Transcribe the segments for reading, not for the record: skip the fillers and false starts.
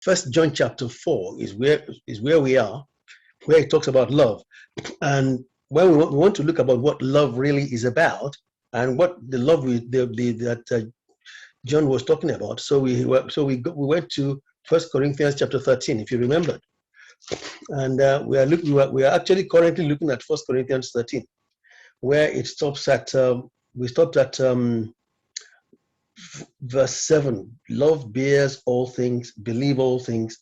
First John chapter 4 is where we are, where it talks about love. And when we want to look about what love really is about and what the love that John was talking about. So we went to First Corinthians chapter 13, if you remember, and we are actually currently looking at First Corinthians 13, where it stops at we stopped at verse 7. Love bears all things, believe all things,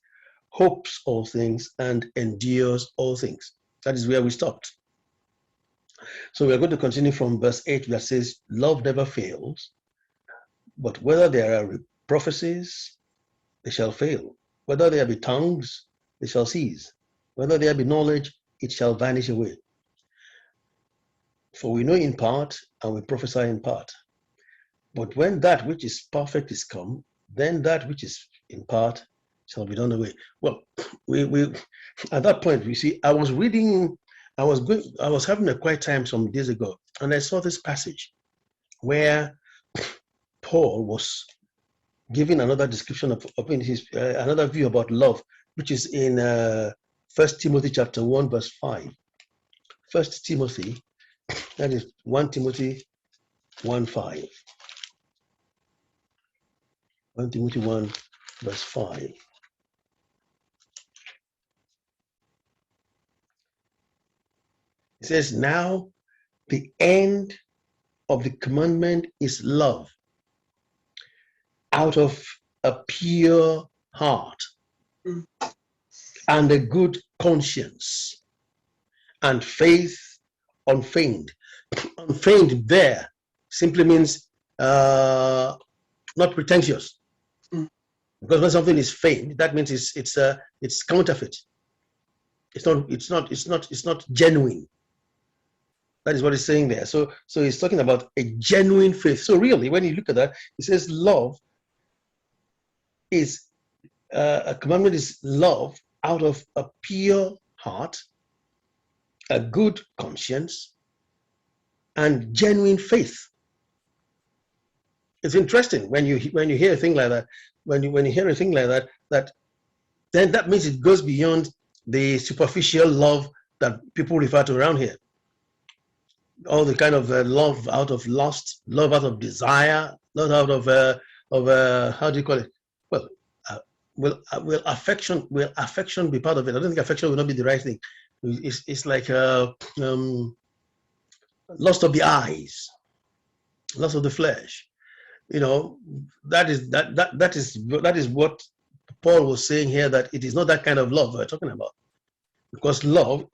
hopes all things, and endures all things. That is where we stopped. So we are going to continue from verse 8, that says, love never fails, but whether there are prophecies, they shall fail. Whether there be tongues, they shall cease. Whether there be knowledge, it shall vanish away. For we know in part, and we prophesy in part. But when that which is perfect is come, then that which is in part shall be done away. Well, we at that point, we see, I was having a quiet time some days ago, and I saw this passage where Paul was giving another description of another view about love, which is in 1 Timothy chapter 1, verse 5. 1 Timothy, that is 1 Timothy 1:5. 1 Timothy 1, verse 5. It says, now the end of the commandment is love, out of a pure heart and a good conscience, and faith unfeigned. Unfeigned there simply means not pretentious. Because when something is feigned, that means it's counterfeit. It's not genuine. That is what he's saying there. So he's talking about a genuine faith. So really, when you look at that, he says love is a commandment is love out of a pure heart, a good conscience, and genuine faith. It's interesting when you hear a thing like that. When you hear a thing like that, then that means it goes beyond the superficial love that people refer to around here. All the kind of love out of lust, love out of desire, love out of how do you call it? Well, will affection be part of it? I don't think affection will not be the right thing. It's like lust of the eyes, lust of the flesh. You know, that is what Paul was saying here, that it is not that kind of love we're talking about, because love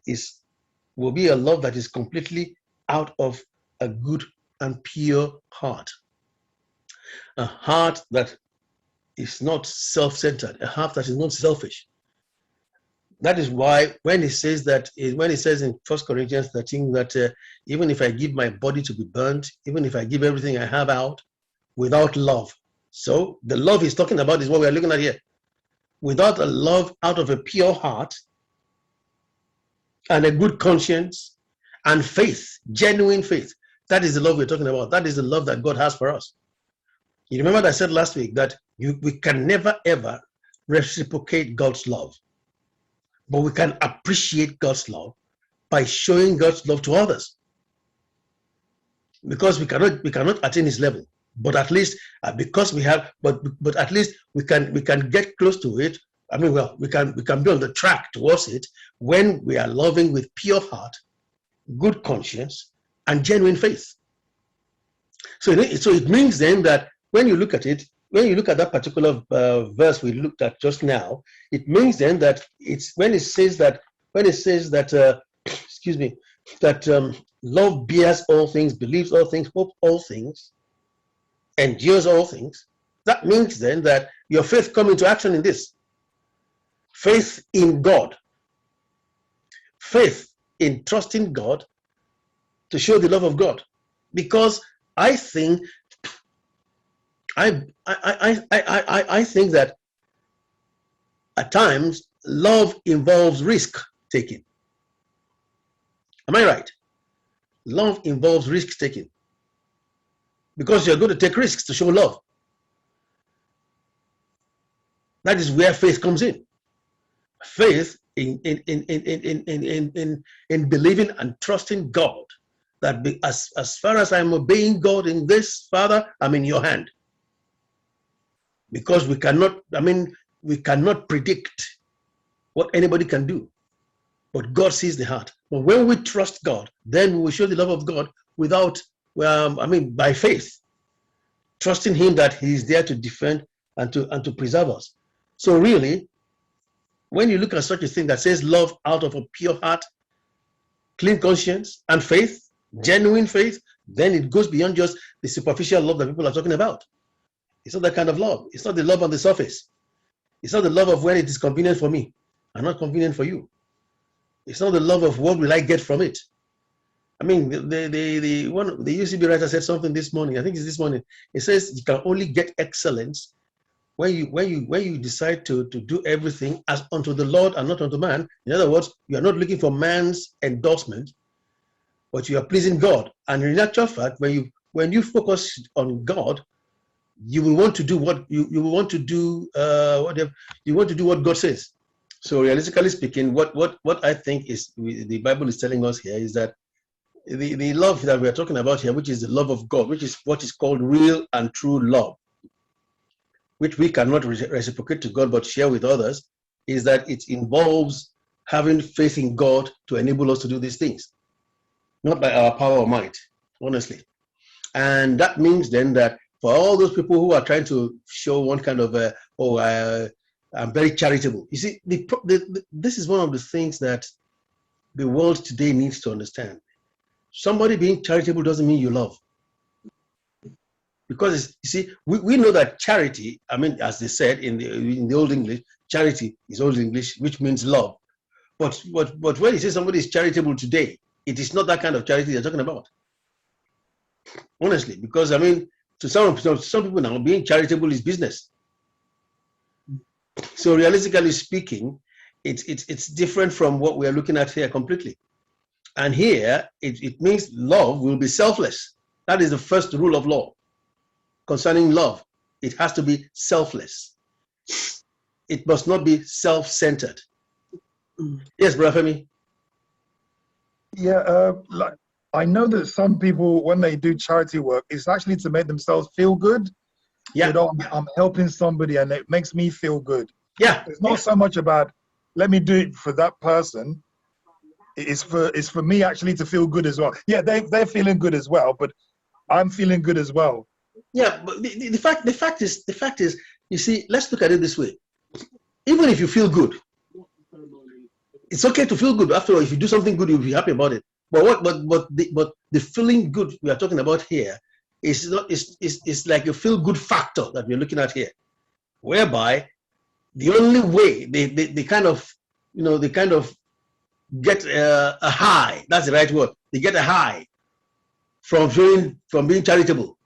will be a love that is completely out of a good and pure heart, a heart that is not self-centered, a heart that is not selfish. That is why when he says in 1 Corinthians 13 that even if I give my body to be burnt, even if I give everything I have out, without love. So the love he's talking about is what we're looking at here. Without a love out of a pure heart and a good conscience and faith, genuine faith, that is the love we're talking about. That is the love that God has for us. You remember that I said last week that we can never ever reciprocate God's love, but we can appreciate God's love by showing God's love to others, because we cannot attain his level. But at least because we have, but at least we can get close to it. I mean, well, we can be on the track towards it when we are loving with pure heart, good conscience, and genuine faith. So it means then that when you look at it, when you look at that particular verse we looked at just now, it means then that it's when it says that excuse me, that love bears all things, believes all things, hopes all things, endures all things. That means then that your faith comes into action in this. Faith in God. Faith in trusting God to show the love of God. Because I think think that at times love involves risk taking. Am I right? Love involves risk taking, because you're going to take risks to show love. That is where faith comes in. Faith in believing and trusting God, that as far as I'm obeying God in this, Father, I'm in your hand. Because we cannot predict what anybody can do, but God sees the heart. But when we trust God, then we will show the love of God without, by faith, trusting Him that He is there to defend and to preserve us. So really, when you look at such a thing that says love out of a pure heart, clean conscience, and faith, genuine faith, then it goes beyond just the superficial love that people are talking about. It's not that kind of love. It's not the love on the surface. It's not the love of when it is convenient for me and not convenient for you. It's not the love of what will I get from it. I mean, the UCB writer said something this morning. I think it's this morning. It says you can only get excellence when you decide to do everything as unto the Lord and not unto man. In other words, you are not looking for man's endorsement, but you are pleasing God. And in actual fact, when you focus on God, you will want to do what you want to do what God says. So realistically speaking, what I think is the Bible is telling us here is that the love that we are talking about here, which is the love of God, which is what is called real and true love, which we cannot reciprocate to God but share with others, is that it involves having faith in God to enable us to do these things, not by our power or might, honestly. And that means then that for all those people who are trying to show one kind of I'm very charitable. You see, this is one of the things that the world today needs to understand. Somebody being charitable doesn't mean you love. Because you see, we know that charity, as they said in the Old English, charity is Old English, which means love. But when you say somebody is charitable today, it is not that kind of charity they're talking about. Honestly, because to some people now, being charitable is business. So realistically speaking, it's different from what we are looking at here completely. And here, it means love will be selfless. That is the first rule of law. Concerning love, it has to be selfless. It must not be self-centered. Yes, Brother Femi? Yeah, I know that some people, when they do charity work, it's actually to make themselves feel good. Yeah. I'm helping somebody and it makes me feel good. Yeah. It's not so much about, let me do it for that person. It's for me actually to feel good as well. Yeah, they're feeling good as well, but I'm feeling good as well. Yeah, but the fact is, you see, let's look at it this way. Even if you feel good, it's okay to feel good. After all, if you do something good, you'll be happy about it. But the feeling good we are talking about here is not is like a feel good factor that we're looking at here, whereby the only way they kind of get a high. That's the right word. They get a high from being charitable.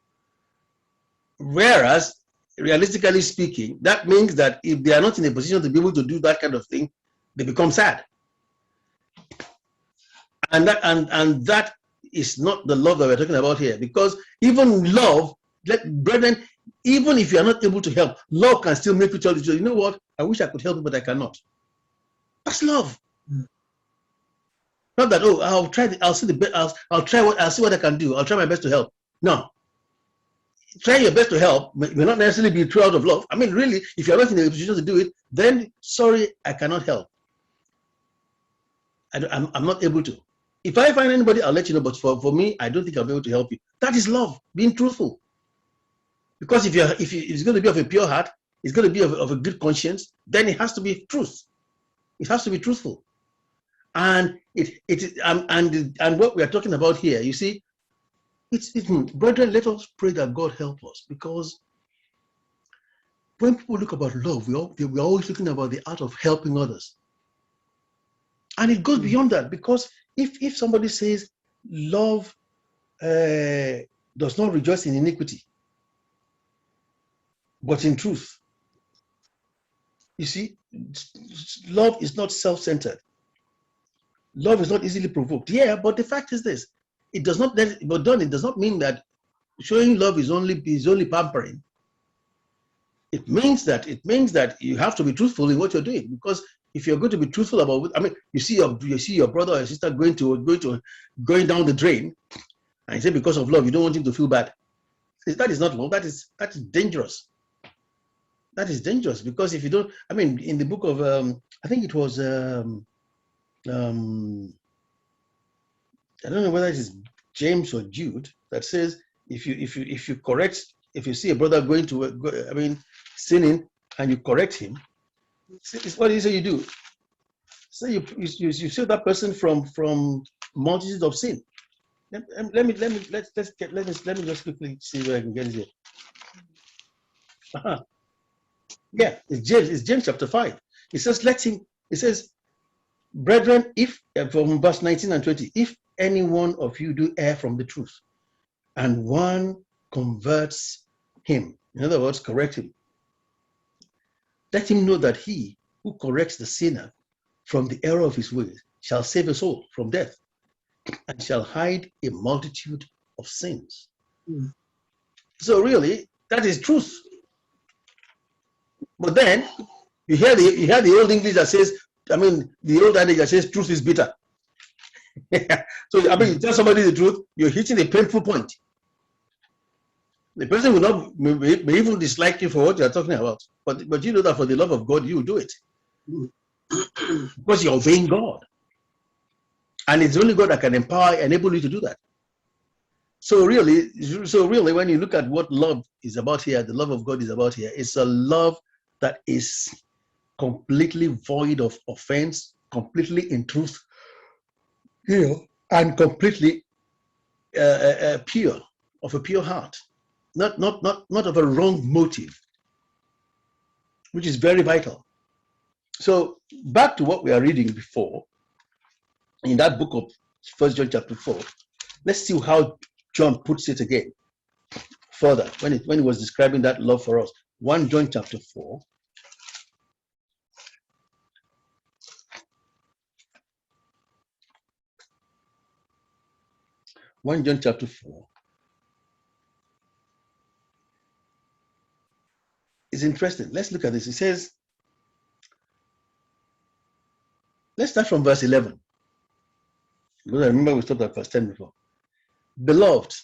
Whereas, realistically speaking, that means that if they are not in a position to be able to do that kind of thing, they become sad. And that is not the love that we're talking about here. Because even love, brethren, even if you are not able to help, love can still make you tell you know what? I wish I could help you, but I cannot. That's love. Not that, oh, I'll try. I'll see the best. I'll try what. I'll see what I can do. I'll try my best to help. No. Trying your best to help may not necessarily be true out of love. Really, if you're not in a position to do it, then sorry, I cannot help. I'm not able to. If I find anybody, I'll let you know. But for me, I don't think I'll be able to help you. That is love, being truthful. Because if it's going to be of a pure heart, it's going to be of a good conscience, then it has to be truth. It has to be truthful. And and what we are talking about here, you see, brethren, let us pray that God help us, because when people look about love, we're always looking about the art of helping others. And it goes beyond that, because if somebody says love does not rejoice in iniquity, but in truth, you see, love is not self-centered. Love is not easily provoked. Yeah, but the fact is this: it does not mean that showing love is only pampering. It means that you have to be truthful in what you're doing, because if you're going to be truthful about, I mean, you see your brother or your sister going down the drain, and you say because of love you don't want him to feel bad. That is not love. That is dangerous. That is dangerous, because if you don't, I mean, in the book of I think it was I don't know whether it is James or Jude that says if you correct, if you see a brother sinning and you correct him, what do you say you do? So you save that person from multitudes of sin. Let me just quickly see where I can get it here. Yeah, it's James chapter 5. It says, brethren, if from verse 19 and 20, if any one of you do err from the truth, and one converts him, in other words, correct him, let him know that he who corrects the sinner from the error of his ways shall save a soul from death, and shall hide a multitude of sins. So really, that is truth. But then you hear the old English that says, I mean, the old adage that says truth is bitter. So I mean, you tell somebody the truth, you're hitting a painful point. The person will not may even dislike you for what you're talking about, but you know that for the love of God, you do it because you're obeying God, and it's only God that can enable you to do that. So really, when you look at what love is about here, the love of God is about here. It's a love that is completely void of offense, completely in truth, and completely pure, of a pure heart, not of a wrong motive, which is very vital. So back to what we are reading before, in that book of 1 John chapter 4, let's see how John puts it again further when he was describing that love for us. 1 John chapter 4. John chapter 4 is interesting. Let's look at this. It says, let's start from verse 11. Because I remember we stopped at verse 10 before. Beloved,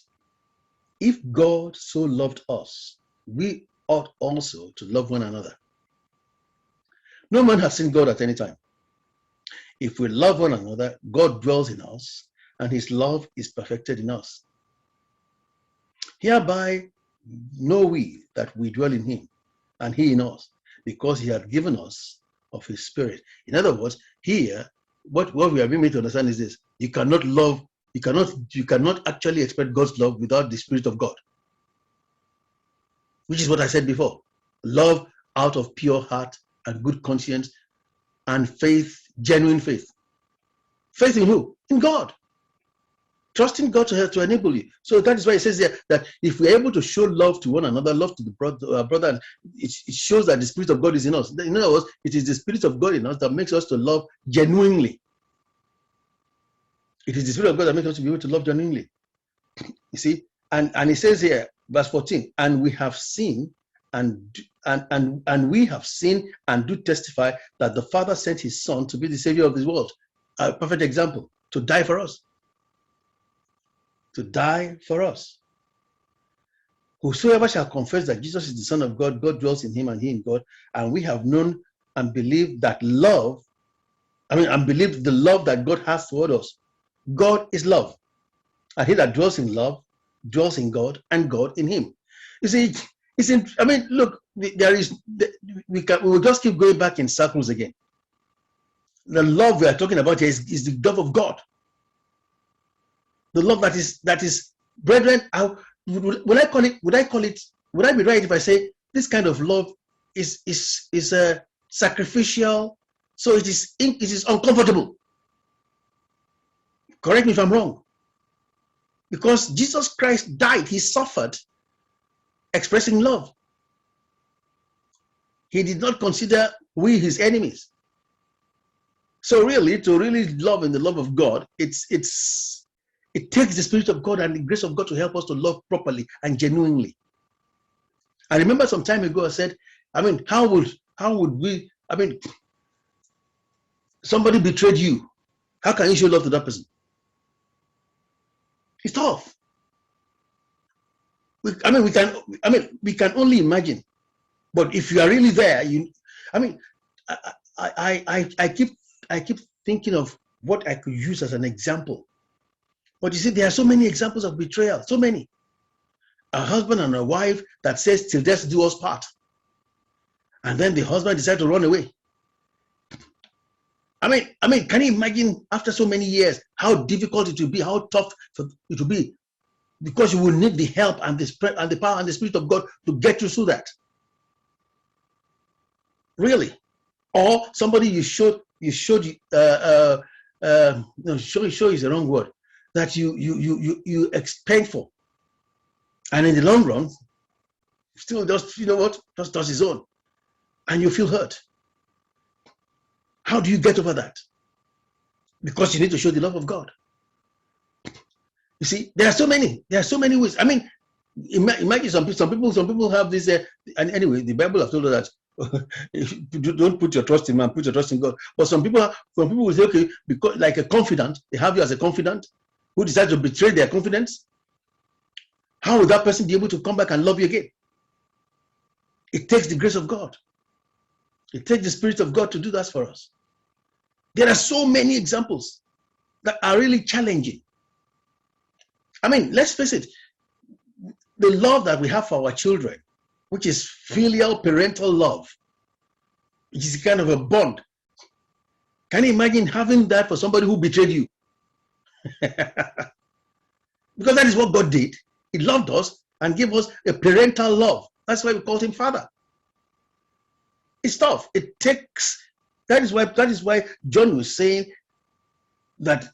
if God so loved us, we ought also to love one another. No man has seen God at any time. If we love one another, God dwells in us, and his love is perfected in us. Hereby know we that we dwell in him, and he in us, because he hath given us of his Spirit. In other words, here, what we are being made to understand is this: you cannot actually expect God's love without the Spirit of God, which is what I said before. Love out of pure heart and good conscience and faith, genuine faith. Faith in who? In God. Trusting God to enable you. So that is why it says there that if we're able to show love to one another, love to the brother, it shows that the Spirit of God is in us. In other words, it is the Spirit of God in us that makes us to love genuinely. It is the Spirit of God that makes us to be able to love genuinely. You see, and it says here, verse 14, and we have seen and we have seen and do testify that the Father sent his Son to be the Savior of this world. A perfect example, to die for us. To die for us. Whosoever shall confess that Jesus is the Son of God, God dwells in him and he in God, and we have known and believed that love, and believed the love that God has toward us. God is love. And he that dwells in love dwells in God, and God in him. You see, look, we will just keep going back in circles again. The love we are talking about here is the love of God. The love that is, brethren, would I be right if I say this kind of love is a sacrificial, so it is uncomfortable? Correct me if I'm wrong. Because Jesus Christ died, he suffered, expressing love. He did not consider we his enemies. So really, to really love in the love of God, it takes the Spirit of God and the grace of God to help us to love properly and genuinely. I remember some time ago I said, I mean, how would we, I mean, somebody betrayed you. How can you show love to that person? It's tough. We can only imagine. But if you are really there, I keep thinking of what I could use as an example. But you see, there are so many examples of betrayal, so many. A husband and a wife that says, till death do us part. And then the husband decides to run away. I mean, can you imagine after so many years how difficult it will be, how tough it will be, because you will need the help and the power and the Spirit of God to get you through that. Really, or somebody show is the wrong word, that you expend for, and in the long run, still just just does his own, and you feel hurt. How do you get over that? Because you need to show the love of God. You see, there are so many ways. I mean, imagine some people have this, and anyway, the Bible has told us that don't put your trust in man, put your trust in God. But some people will say, okay, because like a confidant, they have you as a confidant who decides to betray their confidence. How will that person be able to come back and love you again? It takes the grace of God. It takes the Spirit of God to do that for us. There are so many examples that are really challenging. I mean, let's face it, the love that we have for our children, which is filial parental love, which is kind of a bond. Can you imagine having that for somebody who betrayed you? Because that is what God did. He loved us and gave us a parental love. That's why we called him Father. It's tough. It takes. That is why John was saying that,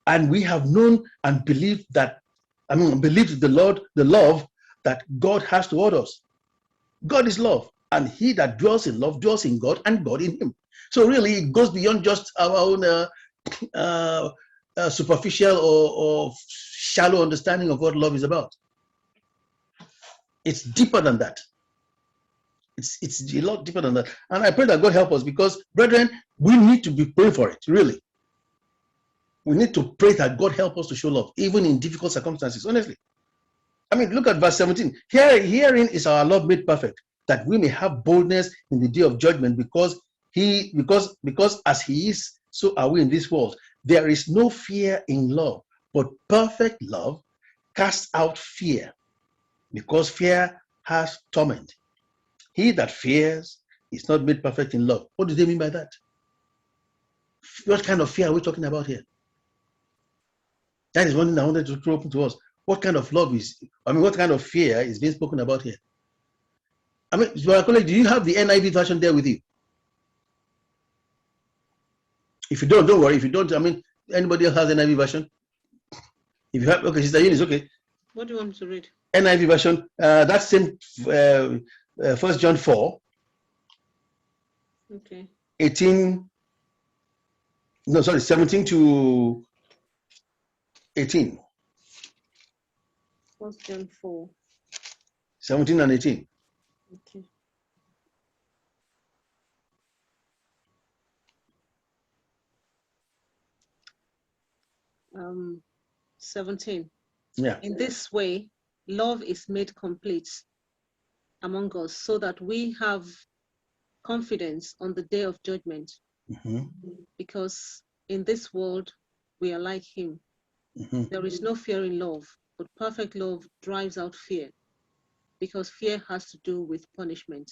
and we have known and believed that. Believed the love that God has toward us. God is love, and he that dwells in love dwells in God, and God in him. So really, it goes beyond just our own superficial or shallow understanding of what love is about. It's deeper than that. It's a lot deeper than that. And I pray that God help us, because, brethren, we need to be praying for it, really. We need to pray that God help us to show love, even in difficult circumstances, honestly. I mean, look at verse 17. Herein is our love made perfect, that we may have boldness in the day of judgment, because as he is, so are we in this world. There is no fear in love, but perfect love casts out fear, because fear has torment. He that fears is not made perfect in love. What do they mean by that? What kind of fear are we talking about here? That is one thing I wanted to throw open to us. What kind of love what kind of fear is being spoken about here? I mean, do you have the NIV version there with you? If you don't worry. If you don't, anybody else has the NIV version? If you have, okay, Sister Eunice, okay. What do you want me to read? NIV version, that's in 1 John 4. Okay. 17 to 18. 1 John 4. 17 and 18. Okay. Um, 17. Yeah. In this way, love is made complete among us, so that we have confidence on the day of judgment. Mm-hmm. Because in this world, we are like him. Mm-hmm. There is no fear in love, but perfect love drives out fear, because fear has to do with punishment.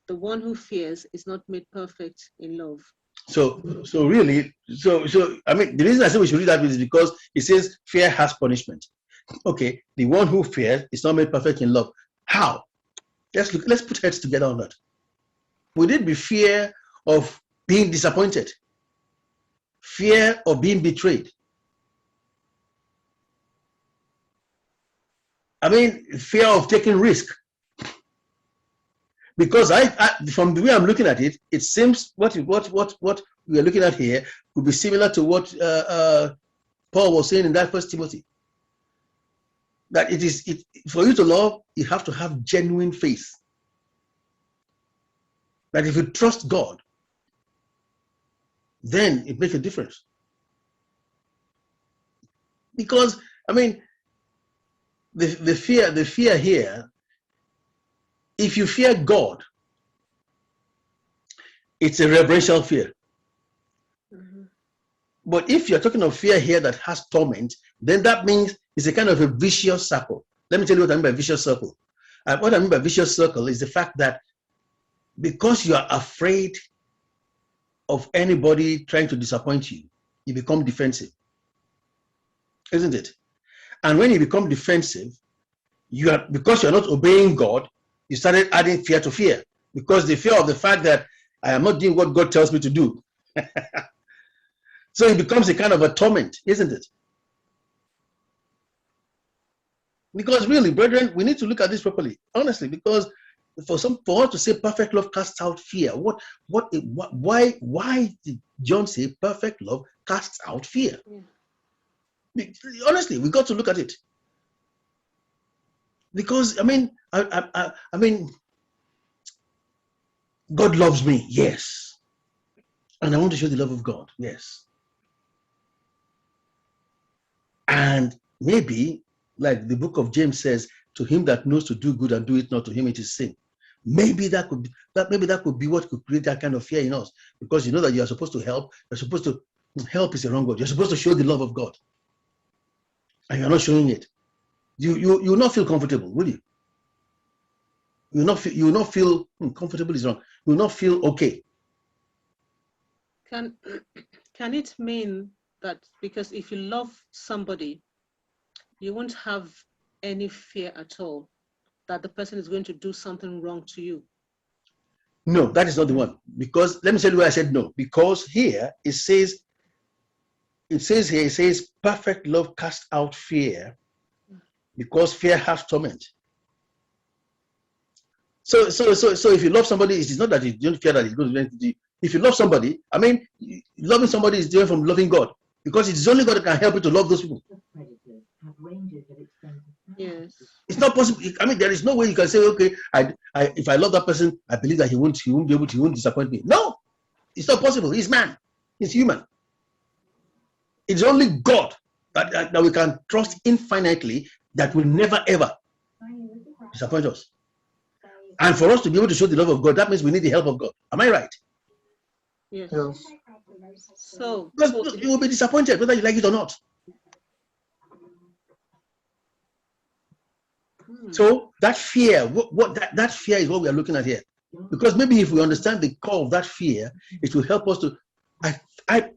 The one who fears is not made perfect in love. So really, the reason I say we should read that is because it says fear has punishment. Okay, the one who fears is not made perfect in love. How? Let's put heads together on that. Would it be fear of being disappointed? Fear of being betrayed? Fear of taking risk? Because from the way I'm looking at it, it seems what we are looking at here could be similar to what Paul was saying in that 1 Timothy. That for you to love, you have to have genuine faith. that if you trust God, then it makes a difference. Because, I mean, the fear here, if you fear God, it's a reverential fear. But if you're talking of fear here that has torment, then that means it's a kind of a vicious circle. Let me tell you what I mean by vicious circle. What I mean by vicious circle is the fact that because you are afraid of anybody trying to disappoint you, you become defensive, isn't it? And when you become defensive, because you're not obeying God, you started adding fear to fear, because the fear of the fact that I am not doing what God tells me to do. So it becomes a kind of a torment, isn't it? Because really, brethren, we need to look at this properly, honestly, because for us to say perfect love casts out fear, why did John say perfect love casts out fear? Yeah. Honestly, we got to look at it. Because I mean, God loves me, yes. And I want to show the love of God, yes. And maybe, like the book of James says, to him that knows to do good and do it not, to him it is sin. Maybe that could be what could create that kind of fear in us, because you know that you are supposed to help. You're supposed to help is a wrong word. You're supposed to show the love of God, and you're not showing it. You will not feel comfortable, will you? You will not feel comfortable is wrong. You will not feel okay. Can it mean that because if you love somebody, you won't have any fear at all that the person is going to do something wrong to you? No, that is not the one. Because let me tell you why I said no. Because here it says perfect love casts out fear, because fear has torment. So if you love somebody, it is not that you don't fear that it's going to do anything to you. If you love somebody, I mean, loving somebody is different from loving God, because it's only God that can help you to love those people. Yes. It's not possible. I mean, there is no way you can say, okay, if I love that person, I believe that he won't disappoint me. No, it's not possible. He's man. He's human. It's only God that we can trust infinitely, that will never ever disappoint us. And for us to be able to show the love of God, that means we need the help of God. Am I right? Yes. Yes. So because you will be disappointed whether you like it or not. So that fear, that fear is what we are looking at here. Because maybe if we understand the core of that fear, it will help us to.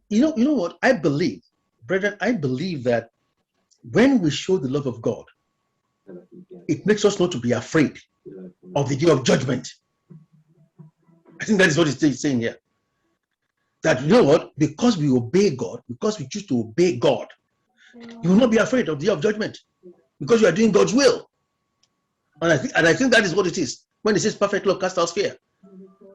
You know what? I believe, brethren, I believe that when we show the love of God, it makes us not to be afraid of the day of judgment. I think that is what it's saying here. That, you know what? Because we obey God, because we choose to obey God, you will not be afraid of the day of judgment, because you are doing God's will. And I think that is what it is when it says perfect love casts out fear.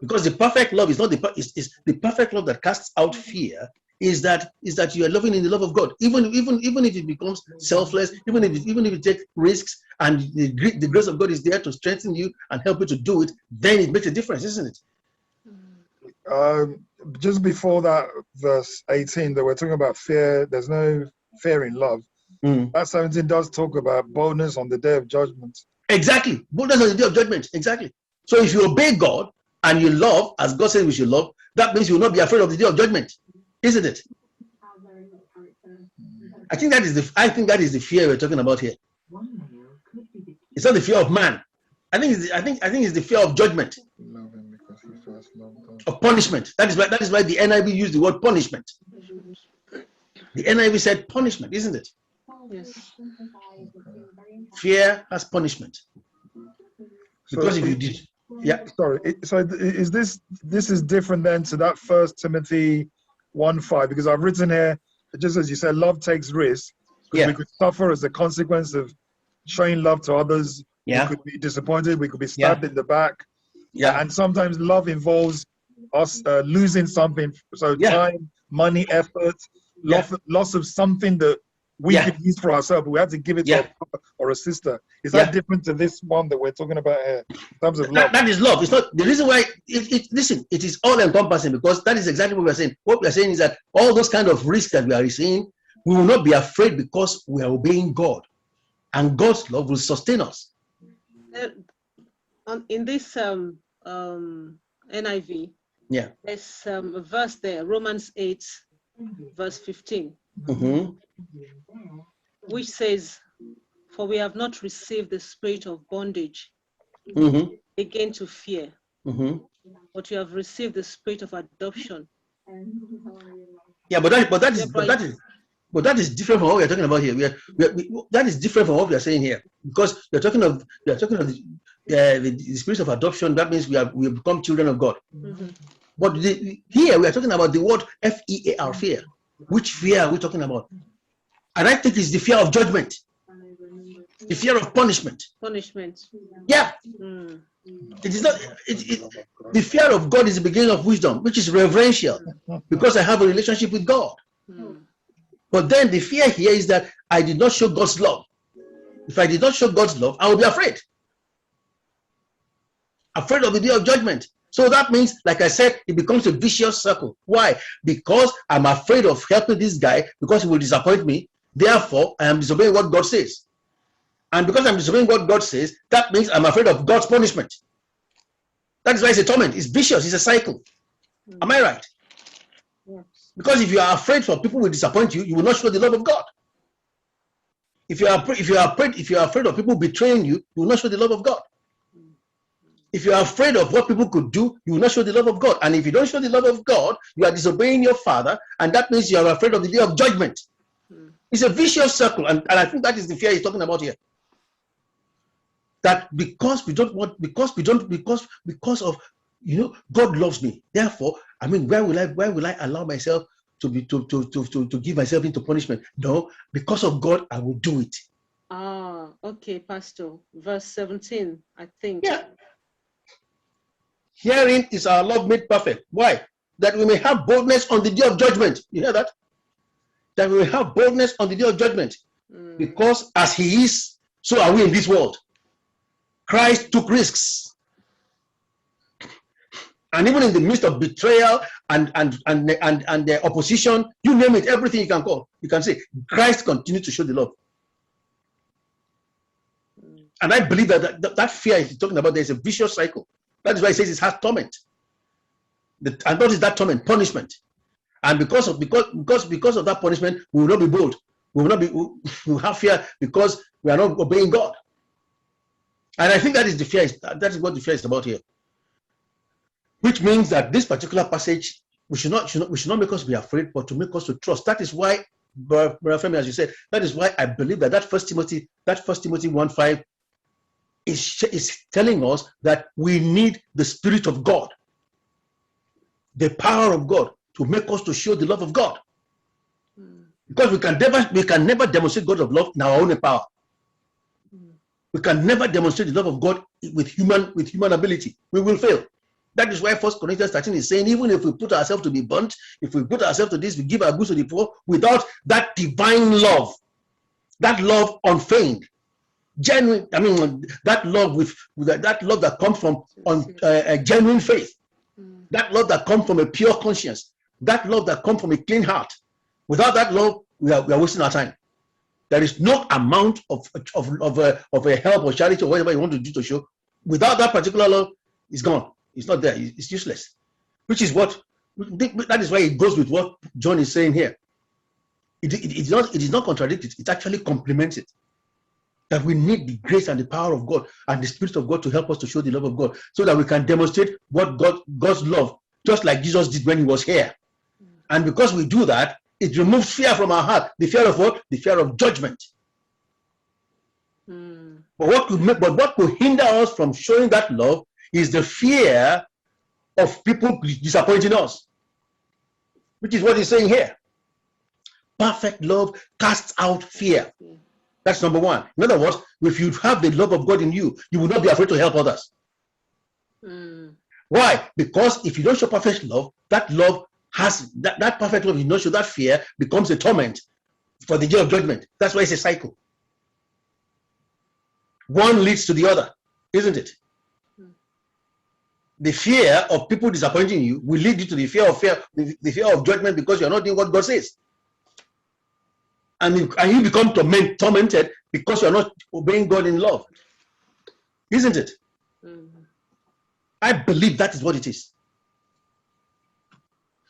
Because the perfect love is not the perfect love that casts out fear is that you are loving in the love of God, even if it becomes selfless, even if you take risks, and the grace of God is there to strengthen you and help you to do it, then it makes a difference, isn't it? Just before that, verse 18, that we're talking about fear. There's no fear in love. That 17 does talk about boldness on the day of judgment. Exactly, boldness on the day of judgment. Exactly. So if you obey God and you love as God says we should love, that means you will not be afraid of the day of judgment, isn't it? I think that is the fear we're talking about here. It's not the fear of man. I think it's the fear of judgment, of punishment. That is why the NIV used the word punishment. The NIV said punishment, isn't it? Yes. Fear has punishment. Because if you did, yeah. Sorry. So is this is different then to that 1 Timothy 1:5? Because I've written here, just as you said, love takes risks. Yeah. We could suffer as a consequence of showing love to others. Yeah. We could be disappointed. We could be stabbed in the back. Yeah. And sometimes love involves us losing something. So time, money, effort, loss of something that we Yeah. could use for ourselves, but we had to give it to Yeah. a brother or a sister. Is Yeah. that different to this one that we're talking about here in terms of love? That is love. It's not the reason why. Listen, it is all encompassing, because that is exactly what we're saying. What we're saying is that all those kind of risks that we are seeing, we will not be afraid because we are obeying God, and God's love will sustain us. In this NIV, Yeah. there's a verse there, Romans 8, verse 15, Mm-hmm. which says, "For we have not received the spirit of bondage Mm-hmm. again to fear, Mm-hmm. but you have received the spirit of adoption." Yeah, but that is different from what we are talking about here. That is different from what we are saying here, because we are talking of the spirit of adoption. That means we have become children of God. Mm-hmm. But here we are talking about the word fear, fear. Which fear are we talking about? And I think it's the fear of judgment, the fear of punishment. Punishment. Yeah, Mm. it is not. The fear of God is the beginning of wisdom, which is reverential, because I have a relationship with God. Mm. But then the fear here is that I did not show God's love. If I did not show God's love, I will be afraid. Afraid of the day of judgment. So that means, like I said, it becomes a vicious circle. Why? Because I'm afraid of helping this guy because he will disappoint me. Therefore, I am disobeying what God says. And because I'm disobeying what God says, that means I'm afraid of God's punishment. That is why it's a torment. It's vicious. It's a cycle. Am I right? Yes. Because if you are afraid for people will disappoint you, you will not show the love of God. If you are afraid of people betraying you, you will not show the love of God. If you are afraid of what people could do, you will not show the love of God. And if you don't show the love of God, you are disobeying your Father, and that means you are afraid of the day of judgment. It's a vicious circle, and I think that is the fear he's talking about here. That because of God loves me. Therefore, I mean, why will I allow myself to give myself into punishment? No, because of God, I will do it. Ah, okay, Pastor. Verse 17, I think. Yeah. Herein is our love made perfect. Why? That we may have boldness on the day of judgment. You hear that? That we may have boldness on the day of judgment. Because as he is, so are we in this world. Christ took risks. And even in the midst of betrayal and the opposition, you name it, everything you can call, you can say, Christ continued to show the love. And I believe that fear he's talking about, there's a vicious cycle. That is why he says it has torment. And what is that torment? Punishment. And because of that punishment, we will not be bold. We will have fear because we are not obeying God. And I think that is the fear. That is what the fear is about here. Which means that this particular passage, we should not make us be afraid, but to make us to trust. That is why, Brother Femi, as you said, that is why I believe that First Timothy 1:5 is telling us that we need the Spirit of God, the power of God, to make us to show the love of God. Because we can never demonstrate God's love in our own power. We can never demonstrate the love of God with human ability. We will fail. That is why 1 Corinthians 13 is saying, even if we put ourselves to be burnt, if we put ourselves to this, we give our goods to the poor, without that divine love, that love unfeigned, genuine, I mean, that love that comes from a genuine faith, that love that comes from a pure conscience, that love that comes from a clean heart. Without that love, we are wasting our time. There is no amount of a help or charity or whatever you want to do to show. Without that particular love, it's gone. It's not there. It's useless. That is why it goes with what John is saying here. It is not contradicted. It actually complements it. That we need the grace and the power of God and the Spirit of God to help us to show the love of God, so that we can demonstrate what God's love, just like Jesus did when he was here. And because we do that, it removes fear from our heart. The fear of what? The fear of judgment. But what could hinder us from showing that love is the fear of people disappointing us, which is what he's saying here. Perfect love casts out fear. That's number one. In other words, if you have the love of God in you, you will not be afraid to help others. Why? Because if you don't show perfect love, that love has that perfect love, you don't show, that fear becomes a torment. for the day of judgment. That's why it's a cycle. One leads to the other, isn't it? The fear of people disappointing you will lead you to the fear of judgment, because you're not doing what God says. And you become tormented because you're not obeying God in love. Isn't it? I believe that is what it is.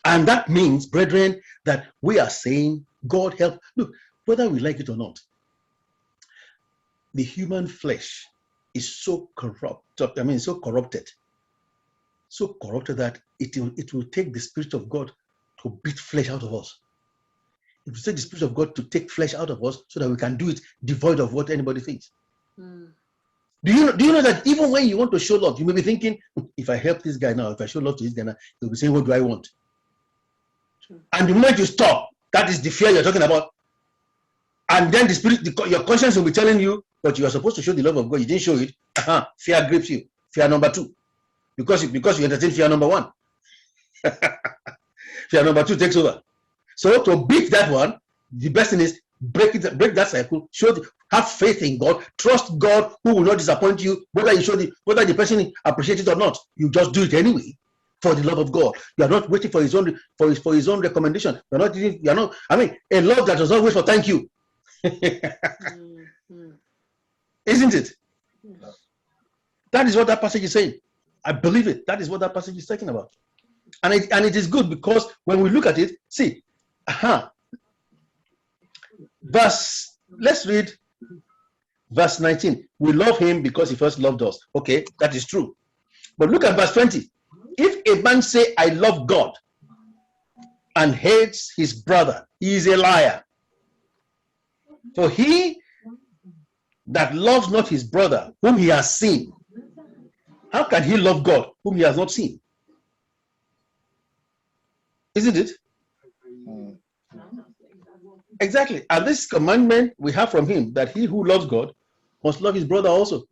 And that means, brethren, that we are saying, God help. Look, whether we like it or not, the human flesh is so corrupt. I mean, so corrupted that it will take the Spirit of God to beat flesh out of us. It will take the Spirit of God to take flesh out of us so that we can do it devoid of what anybody thinks. Do you know that even when you want to show love, you may be thinking, if I help this guy now, if I show love to this guy now, he'll be saying, what do I want? And the moment you stop, that is the fear you're talking about. And then the Spirit, your conscience will be telling you, but you are supposed to show the love of God. You didn't show it. Fear grips you. Fear number 2. Because you entertain fear number 1. Fear number 2 takes over. So to beat that one, the best thing is break that cycle. Have faith in God. Trust God, who will not disappoint you, whether whether the person appreciates it or not. You just do it anyway, for the love of God. You are not waiting for his own recommendation. You're not. I mean, a love that does not wait for thank you. Isn't it? That is what that passage is saying. I believe it. That is what that passage is talking about. And it is good, because when we look at it, see, let's read verse 19. We love him because he first loved us. Okay, that is true. But look at verse 20. If a man say, I love God, and hates his brother, he is a liar. For he that loves not his brother, whom he has seen, how can he love God, whom he has not seen? Isn't it? Exactly. And this commandment we have from him, that he who loves God must love his brother also.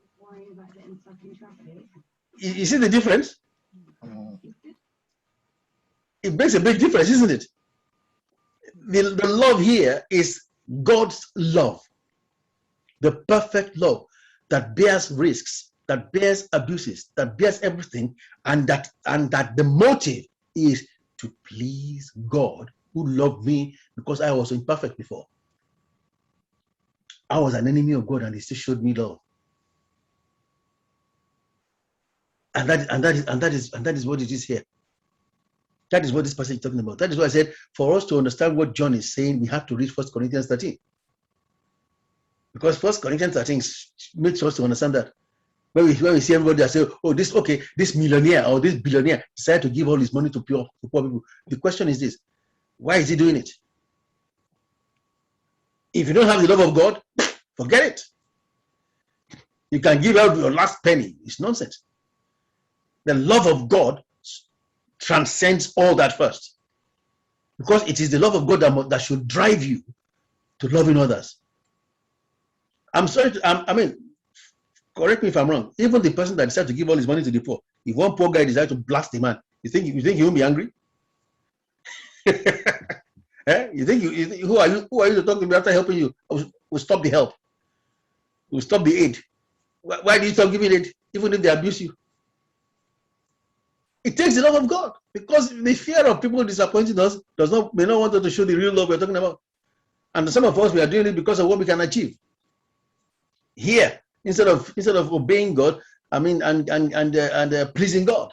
You see the difference? It makes a big difference, isn't it? The love here is God's love, the perfect love that bears risks, that bears abuses, that bears everything, and that the motive is to please God, who loved me because I was imperfect before. I was an enemy of God, and he still showed me love. And that is what it is here. That is what this passage is talking about. That is why I said, for us to understand what John is saying, we have to read 1 Corinthians 13. Because 1 Corinthians 13 makes us to understand that. When we see everybody that say, oh, this millionaire or this billionaire decided to give all his money to poor people. The question is this: why is he doing it? If you don't have the love of God, forget it. You can give out your last penny. It's nonsense. The love of God transcends all that first. Because it is the love of God that should drive you to loving others. I'm sorry, I mean, correct me if I'm wrong. Even the person that decided to give all his money to the poor, if one poor guy decided to blast the man, you think he won't be angry? You think who are you to talk to me after helping you? We'll stop the help. We'll stop the aid. Why do you stop giving aid, even if they abuse you? It takes the love of God, because the fear of people disappointing us may not want us to show the real love we're talking about. And some of us, we are doing it because of what we can achieve here, instead of obeying God, and pleasing God.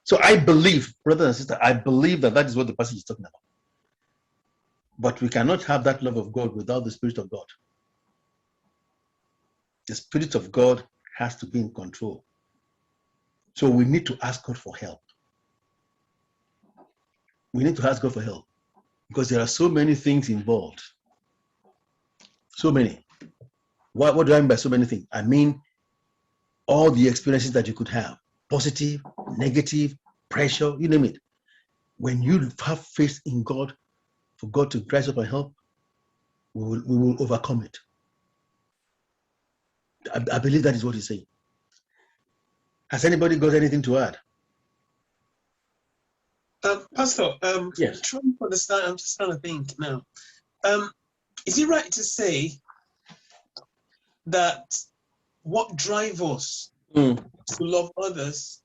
So I believe, brothers and sisters, I believe that is what the passage is talking about. But we cannot have that love of God without the Spirit of God. The Spirit of God has to be in control. So we need to ask God for help. We need to ask God for help, because there are so many things involved. So many. What do I mean by so many things? I mean all the experiences that you could have. Positive, negative, pressure, you name it. When you have faith in God, for God to rise up and help, we will overcome it. I believe that is what he's saying. Has anybody got anything to add? Pastor, Yes. trying to understand, I'm just trying to think now. Is it right to say that what drives us Mm. to love others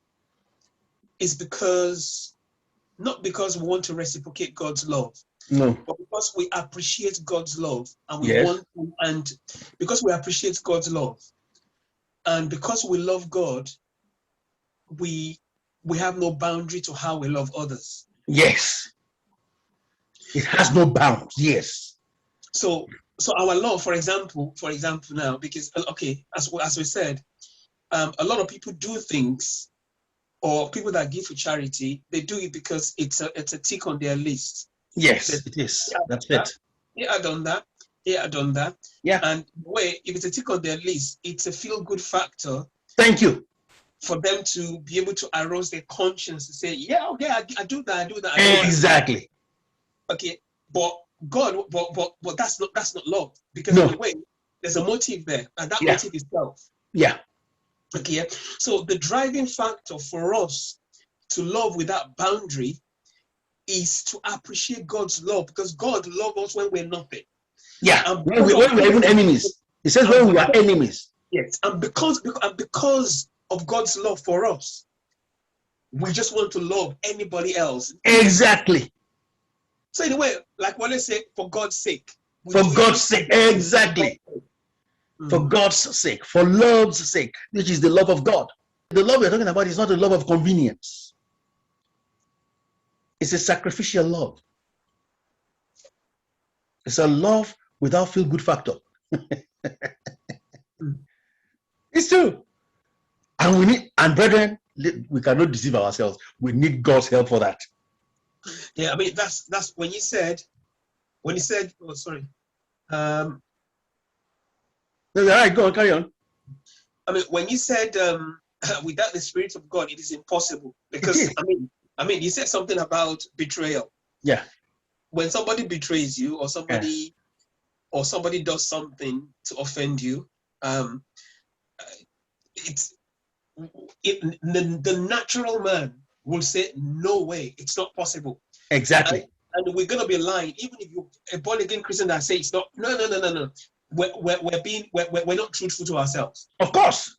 is not because we want to reciprocate God's love, No. but because we appreciate God's love and Yes. because we appreciate God's love and because we love God, we have no boundary to how we love others. Yes. It has no bounds. Yes. So our love, for example now, because okay, as we said, a lot of people do things, or people that give to charity, they do it because it's a tick on their list. Yes, it is. That's it. Yeah, I done that. Yeah, I done that. Yeah. And if it's a tick on their list, it's a feel-good factor. Thank you. For them to be able to arouse their conscience to say, yeah, okay, I do that. Exactly. Okay, but God, but that's not love, because No. in a way there's a motive there, and that Yeah. motive is self. Yeah. Okay, so the driving factor for us to love without boundary is to appreciate God's love, because God loves us when we're nothing. Yeah. And When we're even enemies. It says when we are enemies. Yes, and because of God's love for us, we just want to love anybody else. Exactly. So in a way, like what I say, for God's sake. For God's sake. Exactly. For Mm. God's sake. For love's sake, which is the love of God. The love we're talking about is not the love of convenience. It's a sacrificial love. It's a love without feel-good factor. It's true. And brethren, we cannot deceive ourselves. We need God's help for that. Yeah, I mean that's when you said, oh sorry. All right, go on, carry on. I mean when you said without the Spirit of God it is impossible, because It is. I mean you said something about betrayal. Yeah. When somebody betrays you, or somebody does something to offend you, the natural man will say, no way, it's not possible. Exactly. And we're gonna be lying, even if you're a born again Christian that say it's not. No. We're not truthful to ourselves. Of course.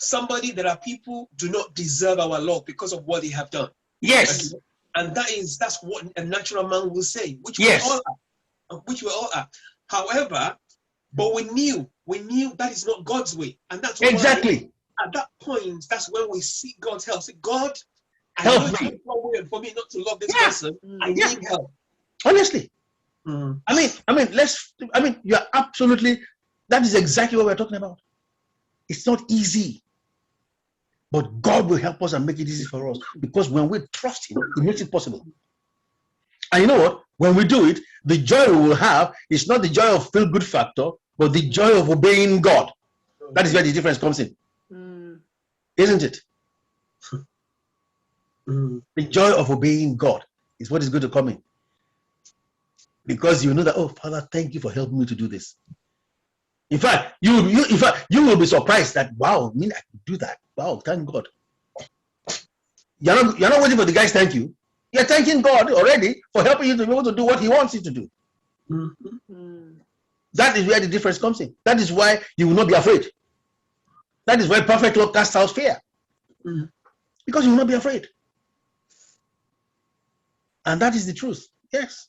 There are people do not deserve our love because of what they have done. Yes. Okay? And that's what a natural man will say, which Yes. we all are. However, but we knew that is not God's way, and that's why Exactly. at that point, that's when we seek God's help. Say, God, I Help know me. it's not weird for me not to love this Yeah. person. I Yeah. need help. Honestly. Mm. You're absolutely, that is exactly what we're talking about. It's not easy, but God will help us and make it easy for us, because when we trust Him, He makes it possible. And you know what? When we do it, the joy we will have is not the joy of feel-good factor, but the joy of obeying God. That is where the difference comes in, isn't it? Mm. The joy of obeying God is what is going to come in. Because you know that, oh, Father, thank you for helping me to do this. In fact, you will be surprised that, wow, I mean, I could do that. Wow, thank God. You're not waiting for the guys thank you. You're thanking God already for helping you to be able to do what He wants you to do. Mm-hmm. That is where the difference comes in. That is why you will not be afraid. That is why perfect love casts out fear. Mm. Because you will not be afraid. And that is the truth. Yes.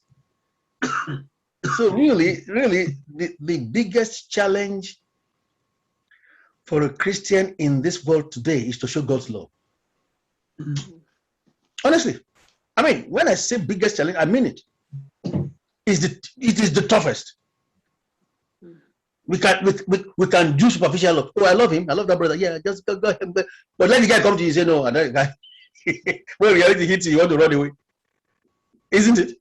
So really, the biggest challenge for a Christian in this world today is to show God's love. Mm. Honestly, I mean, when I say biggest challenge, I mean it. It is the toughest. We can do superficial love. Oh, I love him. I love that brother. Yeah, just go ahead. But let the guy come to you and say, no, and that guy, when reality hits you, you want to run away. Isn't it?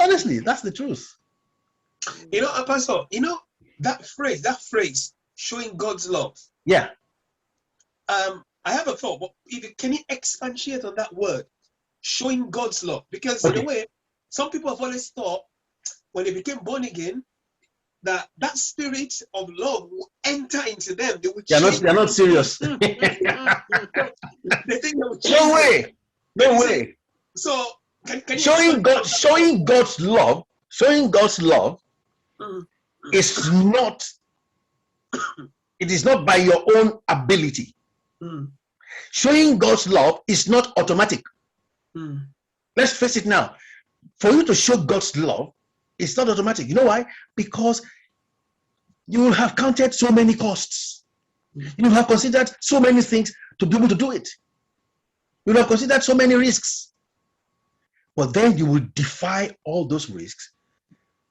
Honestly, that's the truth. You know, Pastor, you know, that phrase, showing God's love. Yeah. I have a thought, but can you expatiate on that word, showing God's love? Because in a way, some people have always thought when they became born again, that spirit of love will enter into them. They will They're not serious. They think they will change. No way. No You see, way. So can you Showing explain- God's love Mm, is not, it is not by your own ability. mm, Showing God's love is not automatic. mm, Let's face it now. For you to show God's love, it's not automatic. You know why? Because you will have counted so many costs. You will have considered so many things to be able to do it. You will have considered so many risks. But then you will defy all those risks.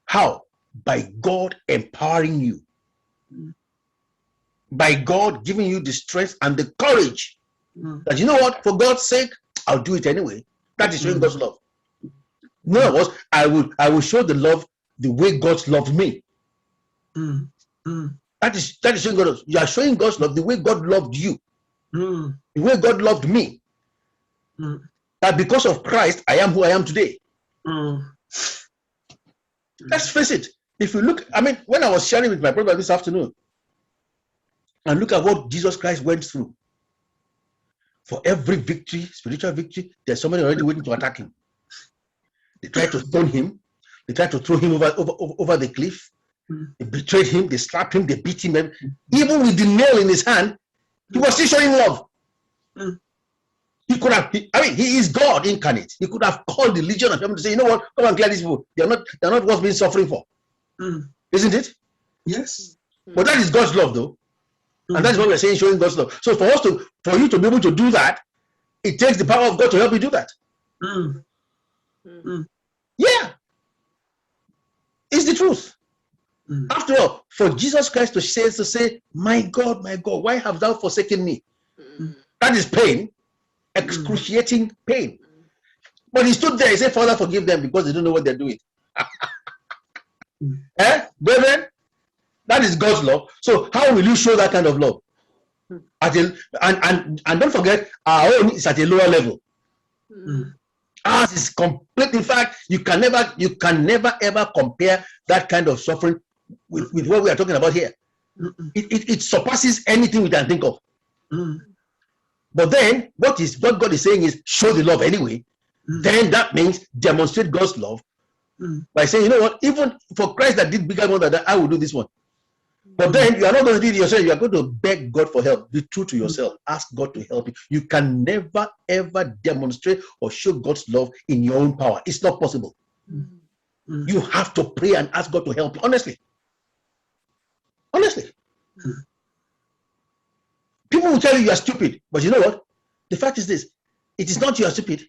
How? By God empowering you. By God giving you the strength and the courage mm, that, you know what, for God's sake, I'll do it anyway. That is showing God's love. In other words, I will show the love the way God loved me. mm, mm, That is showing God. You are showing God's love the way God loved you, mm, the way God loved me. mm, That because of Christ, I am who I am today. mm. Let's face it. If you look, I mean, when I was sharing with my brother this afternoon, and look at what Jesus Christ went through. For every victory, spiritual victory, there's somebody already waiting to attack him. They tried to stone him. They tried to throw him over the cliff. They betrayed him. They slapped him. They beat him. Even with the nail in his hand, he was still showing love. He could have, he is God incarnate. He could have called the legion of heaven to say, you know what, come and clear these people. They're not worth being suffering for. Isn't it? Yes. But that is God's love, though. And that's what we're saying, showing God's love. So for you to be able to do that, it takes the power of God to help you do that. Yeah. It's the truth. After all, for Jesus Christ to say, my God, why have thou forsaken me? That is pain, excruciating pain. But he stood there, he said, Father, forgive them because they don't know what they're doing. Brethren, that is God's love. So how will you show that kind of love? And don't forget, our own is at a lower level. Ours is complete. In fact, you can never ever compare that kind of suffering with what we are talking about here. It surpasses anything we can think of. But then what God is saying is show the love anyway. Then that means demonstrate God's love by saying, you know what, even for Christ that did bigger one than that, I will do this one. But then you are not going to do it yourself. You are going to beg God for help. Be true to yourself. Ask God to help you. You can never ever demonstrate or show God's love in your own power. It's not possible. You have to pray and ask God to help you. Honestly. People will tell you are stupid, but you know what? The fact is this: it is not you are stupid.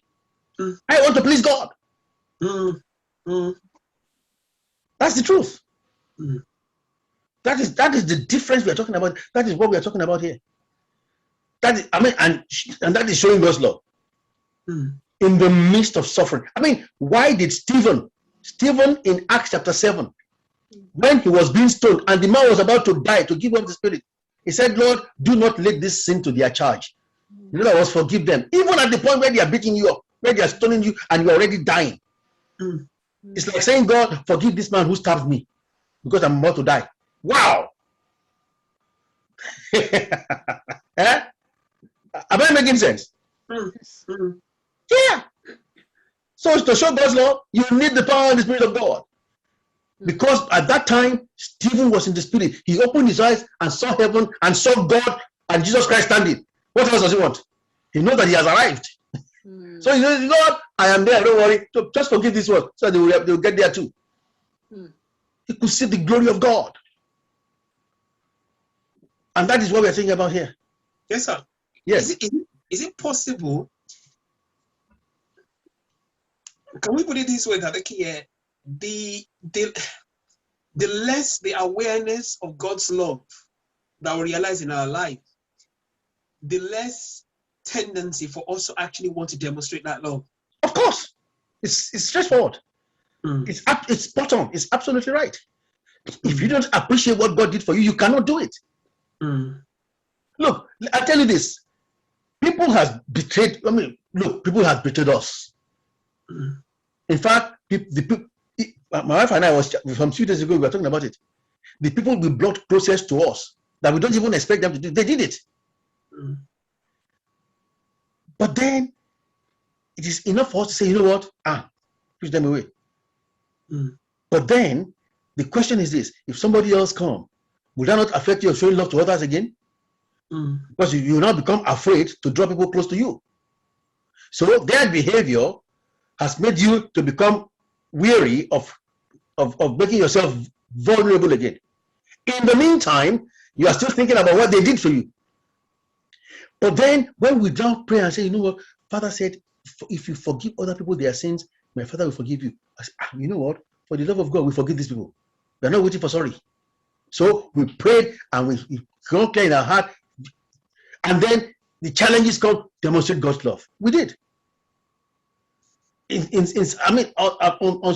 I want to please God. That's the truth. That is the difference we are talking about. That is what we are talking about here. That is, and that is showing God's love in the midst of suffering. Why did Stephen in Acts chapter 7, when he was being stoned and the man was about to die, to give up the spirit, he said, Lord, do not let this sin to their charge. In other words, forgive them. Even at the point where they are beating you up, where they are stoning you and you are already dying. It's like saying, God, forgive this man who stabbed me because I'm about to die. Wow. Am I making sense? Yeah. So to show God's love, you need the power and the Spirit of God. Because at that time, Stephen was in the Spirit. He opened his eyes and saw heaven and saw God and Jesus Christ standing. What else does he want? He knows that he has arrived. So he says, Lord, I am there, don't worry. So just forgive this one. So they will get there too. He could see the glory of God. And that is what we are thinking about here. Yes, sir. Yes. Is it possible? Can we put it this way, that the less the awareness of God's love that we realize in our life, the less tendency for us to actually want to demonstrate that love. Of course, it's straightforward. It's spot on. It's absolutely right. If you don't appreciate what God did for you, you cannot do it. Look, I'll tell you this. People have betrayed. People have betrayed us. In fact, my wife and I was from 2 days ago. We were talking about it. The people we brought closest to us that we don't even expect them to do, they did it. But then it is enough for us to say, you know what? Push them away. Mm. But then the question is this: if somebody else come, will that not affect your showing love to others again? Mm. Because you now become afraid to draw people close to you. So their behavior has made you to become weary of making yourself vulnerable again. In the meantime, you are still thinking about what they did for you. But then when we now pray and say, you know what, Father said, if you forgive other people their sins, my Father will forgive you. I say, you know what, for the love of God, we forgive these people. We are not waiting for sorry. So we prayed and we got clear in our heart. And then the challenges come, demonstrate God's love. We did. On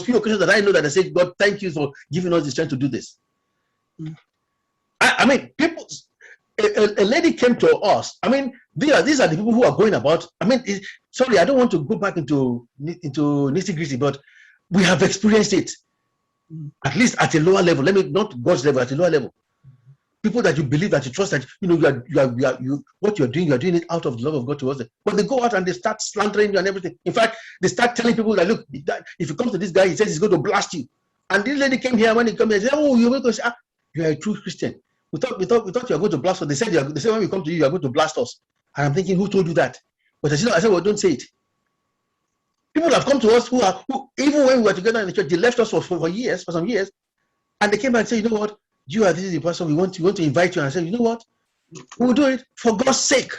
few occasions that I know that I said, God, thank you for giving us the strength to do this. Mm. People, a lady came to us. These are the people who are going about. Sorry, I don't want to go back into nitty-gritty, but we have experienced it. At least at a lower level. Let me not God's level, at a lower level. People that you believe, that you trust, that what you're doing it out of the love of God towards them. But they go out and they start slandering you and everything. In fact, they start telling people that, look, if you come to this guy, he says he's going to blast you. And this lady came here, when he came here, said, oh, you're going to say, you're a true Christian. We thought you were going to blast us. They said when we come to you, you are going to blast us. And I'm thinking, who told you that? But I said, well, don't say it. People have come to us who even when we were together in the church, they left us for some years, and they came back and said, you know what? This is the person we want to invite you. And I said, you know what? We will do it for God's sake.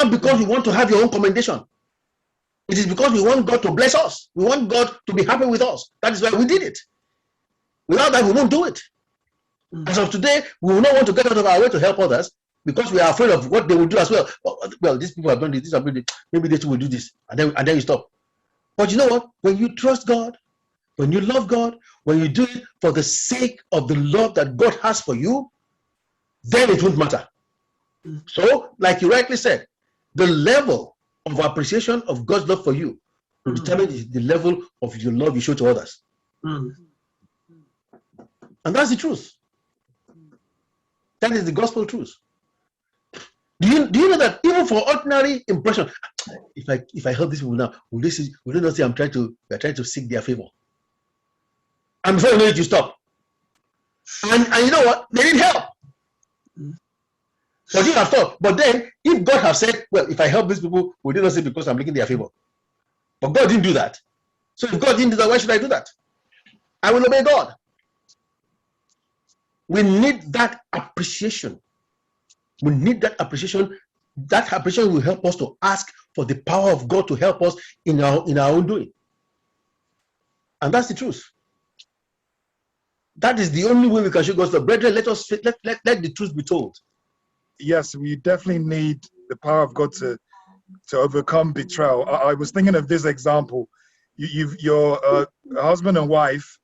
Not because we want to have your own commendation. It is because we want God to bless us. We want God to be happy with us. That is why we did it. Without that, we won't do it. As of today, we will not want to get out of our way to help others because we are afraid of what they will do as well. Well, these people have done this, maybe they too will do this. And then you stop. But you know what? When you trust God, when you love God, when you do it for the sake of the love that God has for you, then it won't matter. So, like you rightly said, the level of appreciation of God's love for you will determine the level of your love you show to others. And that's the truth. That is the gospel truth. Do you know that even for ordinary impression, if I help these people now, will they not say we are trying to seek their favor? And before you know it, you stop. And you know what? They need help. But you have thought. But then, if God has said, well, if I help these people, will they not say because I'm making their favor? But God didn't do that. So if God didn't do that, why should I do that? I will obey God. We need that appreciation. We need that appreciation. That appreciation will help us to ask for the power of God to help us in our own doing. And that's the truth. That is the only way we can show God's love. Brethren, let the truth be told. Yes, we definitely need the power of God to overcome betrayal. I was thinking of this example. Your husband and wife,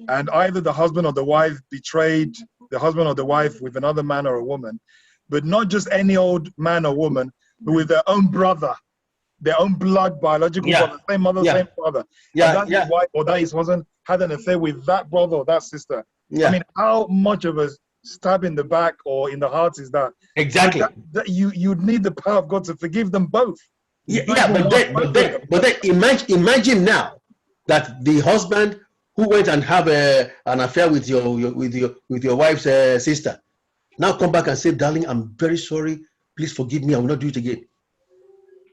and either the husband or the wife betrayed the husband or the wife with another man or a woman, but not just any old man or woman, but with their own brother, their own blood biological brother, same mother, same father. His wife or that his husband had an affair with that brother or that sister. I mean, how much of a stab in the back or in the heart is that? Exactly. That you need the power of God to forgive them both. But then imagine now that the husband who went and have an affair with your wife's sister now come back and say, darling, I'm very sorry, please forgive me, I will not do it again.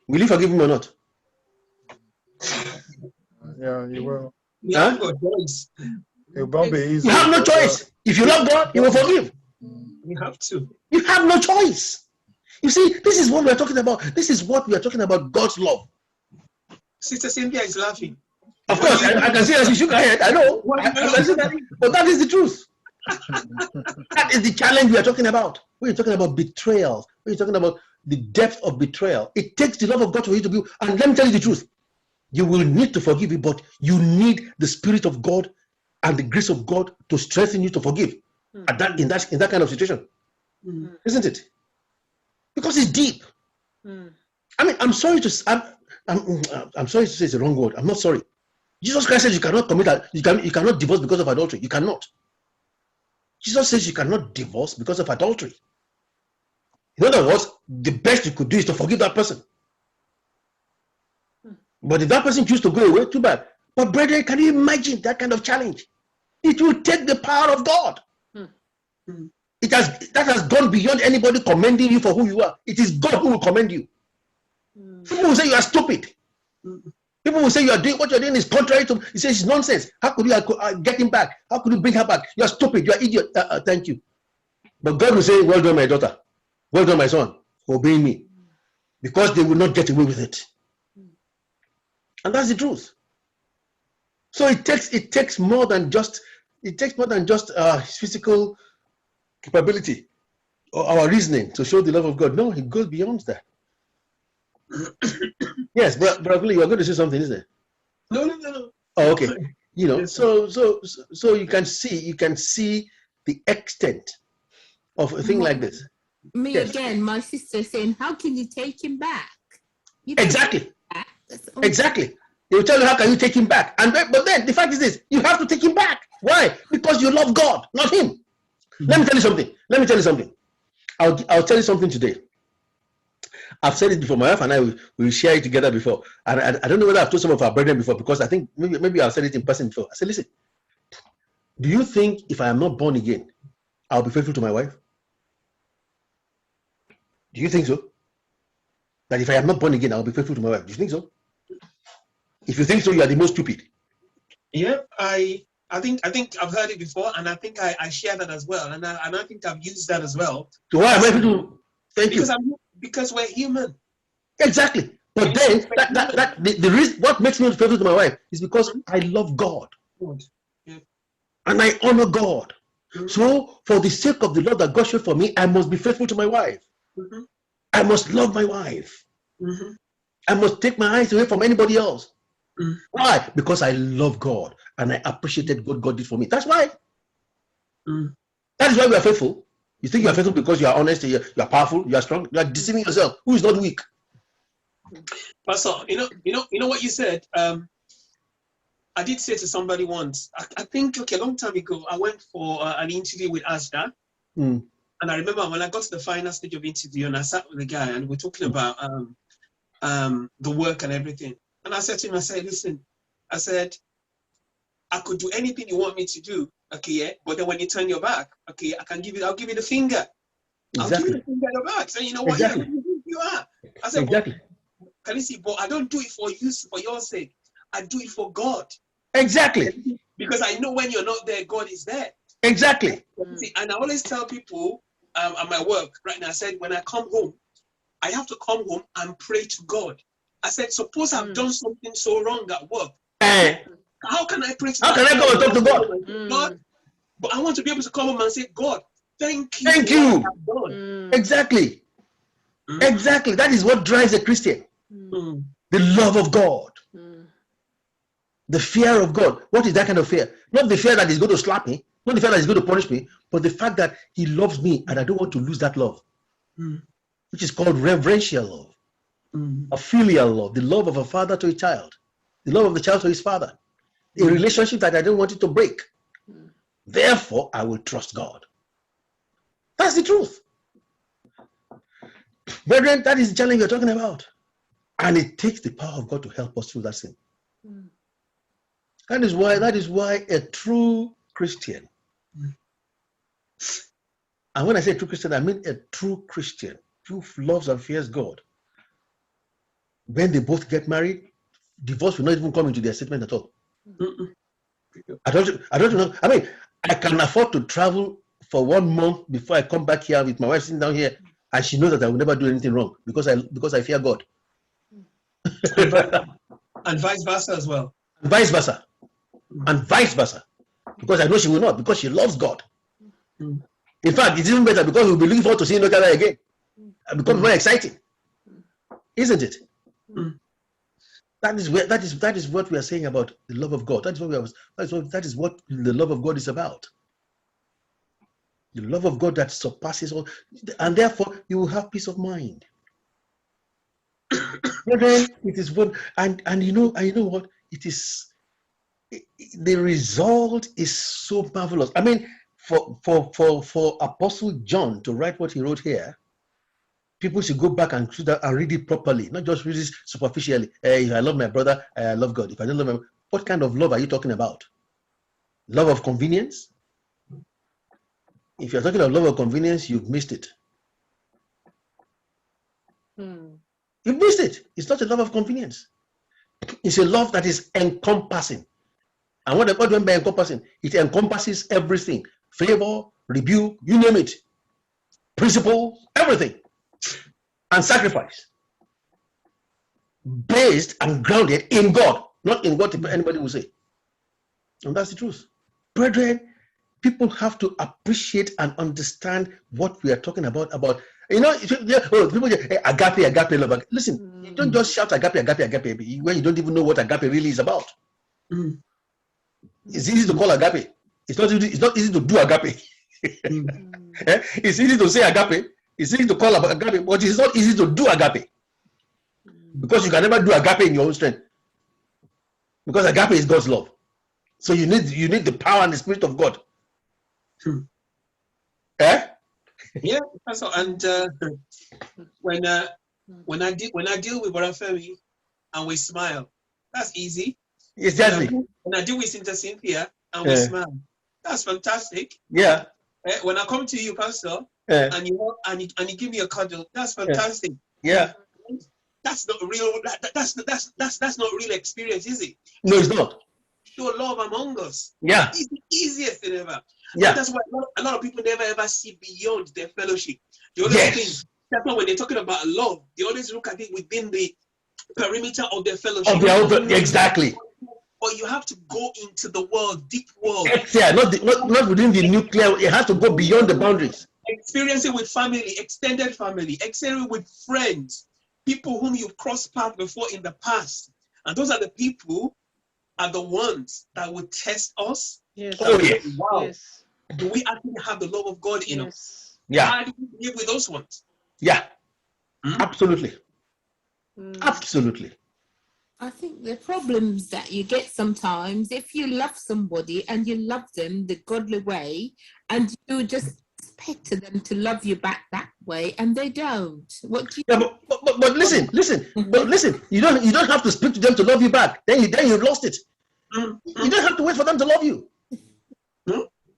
Will you forgive him or not? Yeah, you will. You have no choice. It won't be easy. You have no choice. If you love God, He will forgive. You have to. You have no choice. You see, this is what we are talking about. This is what we are talking about, God's love. Sister Cynthia is laughing. Of course, I can see that she shook her head. I know. I can see that. But that is the truth. That is the challenge we are talking about. We're talking about betrayal. We're talking about the depth of betrayal. It takes the love of God for you to be. And let me tell you the truth. You will need to forgive it, but you need the Spirit of God and the grace of God to strengthen you to forgive in that kind of situation. Isn't it? Because it's deep. I mean, I'm sorry to say it's the wrong word. I'm not sorry. Jesus Christ says you cannot you cannot divorce because of adultery. You cannot. Jesus says you cannot divorce because of adultery. In other words, the best you could do is to forgive that person. But if that person chooses to go away, too bad. But brethren, can you imagine that kind of challenge? It will take the power of God. That has gone beyond anybody commending you for who you are. It is God who will commend you. People will say you are stupid. People will say you are doing what you're doing is contrary to. He says it's nonsense. How could you get him back? How could you bring her back? You are stupid. You are idiot. Thank you. But God will say, "Well done, my daughter. Well done, my son, for obeying me," because they will not get away with it. And that's the truth. So it takes more than just physical capability or our reasoning to show the love of God. No, it goes beyond that. Yes, but you are going to say something, isn't it? No. Oh, okay. You know, so you can see the extent of a thing like this. Me Yes. again, my sister saying, "How can you take him back?" Exactly. Exactly. They will tell you, how can you take him back? But then the fact is this: you have to take him back. Why? Because you love God, not him. Let me tell you something. I'll tell you something today. I've said it before. My wife and I we share it together before, and I don't know whether I've told some of our brethren before, because I think maybe I've said it in person before. I said, listen, do you think if I am not born again, I'll be faithful to my wife? Do you think so? That if I am not born again, I'll be faithful to my wife? Do you think so? If you think so, you are the most stupid. Yeah, I think I've heard it before, and I think I share that as well, and I think I've used that as well. So why am I to thank you? Because we're human. Exactly. But then the reason what makes me faithful to my wife is because I love God. Yeah. And I honor God. So for the sake of the love that God showed for me, I must be faithful to my wife. I must love my wife. I must take my eyes away from anybody else. Why? Because I love God and I appreciated what God did for me. That's why. That is why we are faithful. You think you are faithful because you are honest, you are powerful, you are strong. You are deceiving yourself. Who is not weak? Pastor, you know what you said. I did say to somebody once. I think a long time ago, I went for an interview with Asda, and I remember when I got to the final stage of interview, and I sat with the guy, and we're talking about the work and everything. And I said to him, I said, listen, I said, I could do anything you want me to do, okay, yeah. But then when you turn your back, okay, I'll give you the finger. Exactly. I'll give you the finger in the back. So you know what? Exactly. You are. I said, exactly. Can you see? But I don't do it for you, for your sake. I do it for God. Exactly. Because I know when you're not there, God is there. Exactly. See, and I always tell people at my work right now, I said, when I come home, I have to come home and pray to God. I said, suppose I've done something so wrong at work. How can I pray to God? How can I go and talk to God? God? But I want to be able to come home and say, God, thank you. Thank you. Exactly. Exactly. That is what drives a Christian. The love of God. The fear of God. What is that kind of fear? Not the fear that he's going to slap me, not the fear that he's going to punish me, but the fact that he loves me and I don't want to lose that love, which is called reverential love, a filial love, the love of a father to a child, the love of the child to his father, a relationship that I don't want it to break. Therefore, I will trust God. That's the truth. Brethren, that is the challenge we're talking about. And it takes the power of God to help us through that sin. That is why a true Christian, and when I say true Christian, I mean a true Christian who loves and fears God. When they both get married, divorce will not even come into their statement at all. I don't know. I mean, I can afford to travel for 1 month before I come back here with my wife sitting down here, and she knows that I will never do anything wrong because I fear God. And vice versa as well. And vice versa. And vice versa. Because I know she will not, because she loves God. In fact, it's even better because we'll be looking forward to seeing each other again. It becomes more exciting. Isn't it? That is what we are saying about the love of God. That is what the love of God is about. The love of God that surpasses all, and therefore you will have peace of mind. But then it is what, and you know what? It is, the result is so marvelous. I mean, for Apostle John to write what he wrote here, people should go back and read it properly, not just read it superficially. If I love my brother, I love God. If I don't love my, what kind of love are you talking about? Love of convenience? If you're talking about love of convenience, you've missed it. You've missed it. It's not a love of convenience. It's a love that is encompassing. And what do I mean by encompassing? It encompasses everything. Favor, rebuke, you name it. Principle, everything. And sacrifice. Based and grounded in God, not in what anybody will say. And that's the truth. Brethren, people have to appreciate and understand what we are talking about. You know, people say, hey, agape love. Listen, you don't just shout agape when you don't even know what agape really is about. It's easy to call agape. It's not easy to do agape. It's easy to say agape. It's easy to call agape, but it's not easy to do agape. Because you can never do agape in your own strength. Because agape is God's love. So you need the power and the Spirit of God. Yeah, that's all. And when I deal with Brother Femi and we smile, that's easy. Exactly. When I deal with Sister Cynthia and we smile, that's fantastic. Yeah. When I come to you, Pastor, and you give me a cuddle, that's fantastic. Yeah. That's not real. That's not real experience, is it? No, it's not. Show love among us. Yeah. It's the easiest thing ever. Yeah. And that's why a lot of people never ever see beyond their fellowship. They always think, that's why when they're talking about love, they always look at it within the perimeter of their fellowship. Exactly. Or you have to go into the world, deep world. Yeah, not within the nuclear. It has to go beyond the boundaries. Experience it with family, extended family, experience it with friends, people whom you've crossed paths before in the past. And those are the people are the ones that will test us. Yes. Oh, yeah. Wow. Yes. Do we actually have the love of God in us? Yeah. How do we live with those ones? Yeah. Absolutely. Absolutely. I think the problems that you get sometimes, if you love somebody and you love them the godly way, and you just expect them to love you back that way, and they don't. What do you? Yeah, but listen. But listen. You don't have to speak to them to love you back. Then you've lost it. You don't have to wait for them to love you.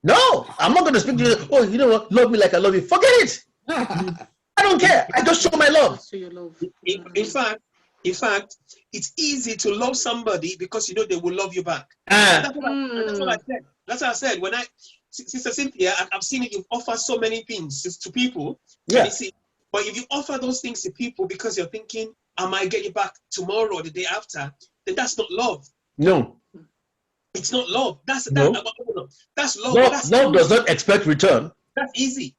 No, I'm not going to speak to you. Oh, you know what? Love me like I love you. Forget it. I don't care. I just show my love. So your love. In fact, it's easy to love somebody because you know they will love you back. That's what I said. That's what I said. When Sister Cynthia, I've seen it. You've offered so many things to people. Yeah. But if you offer those things to people because you're thinking, I might get you back tomorrow or the day after, then that's not love. No. It's not love. That's No. That's love. Love does not expect return. That's easy.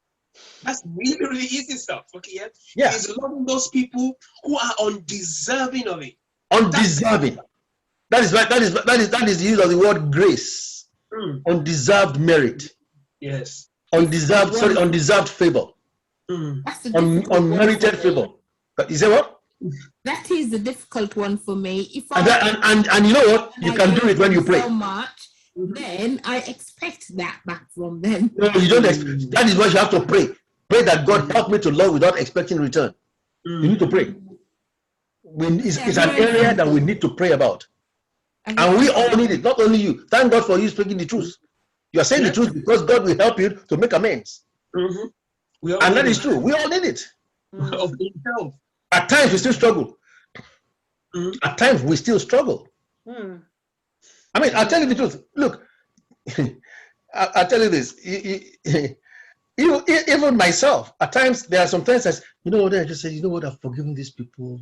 That's really, really easy stuff. Okay, yeah? Yeah. It's loving those people who are undeserving of it. Undeserving. That is the use of the word grace. Undeserved merit. Yes. Undeserved favor. That's the difficult one Unmerited for me. favor. You say what? That is the difficult one for me. If And you know what? You can do it when you pray. So much, then I expect that back from them. No, you don't expect. That is what you have to pray. Pray that God help me to love without expecting return. You need to pray. It's an area that we need to pray about. And we all need it, not only you. Thank God for you speaking the truth. You are saying the truth because God will help you to make amends. And that is true. We all need it. Of himself. At times we still struggle. At times we still struggle. I mean, I'll tell you the truth. Look, I'll tell you this. Even myself, at times there are some times I just say, you know what, I've forgiven these people.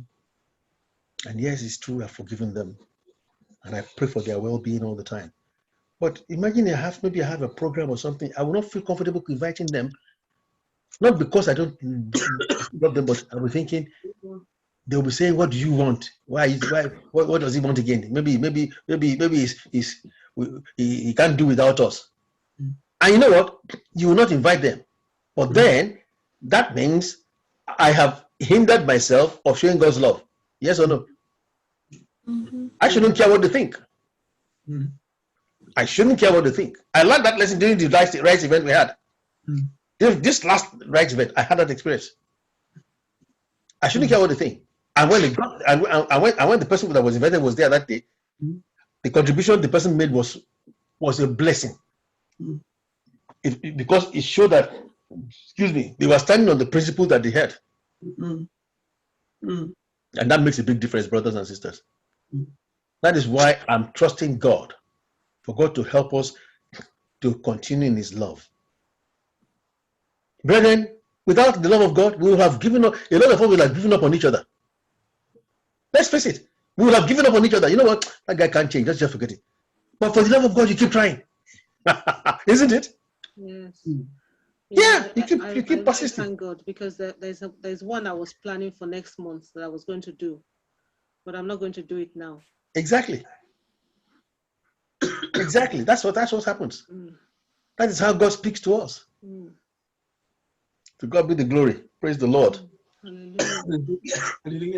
And yes, it's true, I've forgiven them. And I pray for their well-being all the time. But imagine maybe I have a program or something. I will not feel comfortable inviting them. Not because I don't love them, but I'll be thinking, they'll be saying, what do you want? Why? What does he want again? Maybe he can't do without us. And you know what? You will not invite them. But then that means I have hindered myself of showing God's love. Yes or no? I shouldn't care what they think. I shouldn't care what they think. I learned that lesson during the rights event we had. This last rights event, I had that experience. I shouldn't care what they think. And when they got, and when the person that was invited was there that day, the contribution the person made was a blessing. Because it showed that, excuse me, they were standing on the principle that they had. And that makes a big difference, brothers and sisters. That is why I'm trusting God, for God to help us to continue in his love. Brethren, without the love of God, we will have given up. A lot of us will have given up on each other. Let's face it. We will have given up on each other. You know what? That guy can't change. Let's just forget it. But for the love of God, you keep trying. Isn't it? Yes. Yeah, you keep persisting. Thank God, because there's one I was planning for next month that I was going to do, but I'm not going to do it now. Exactly. Exactly. That's what happens. That is how God speaks to us. To God be the glory. Praise the Lord. Hallelujah. Hallelujah.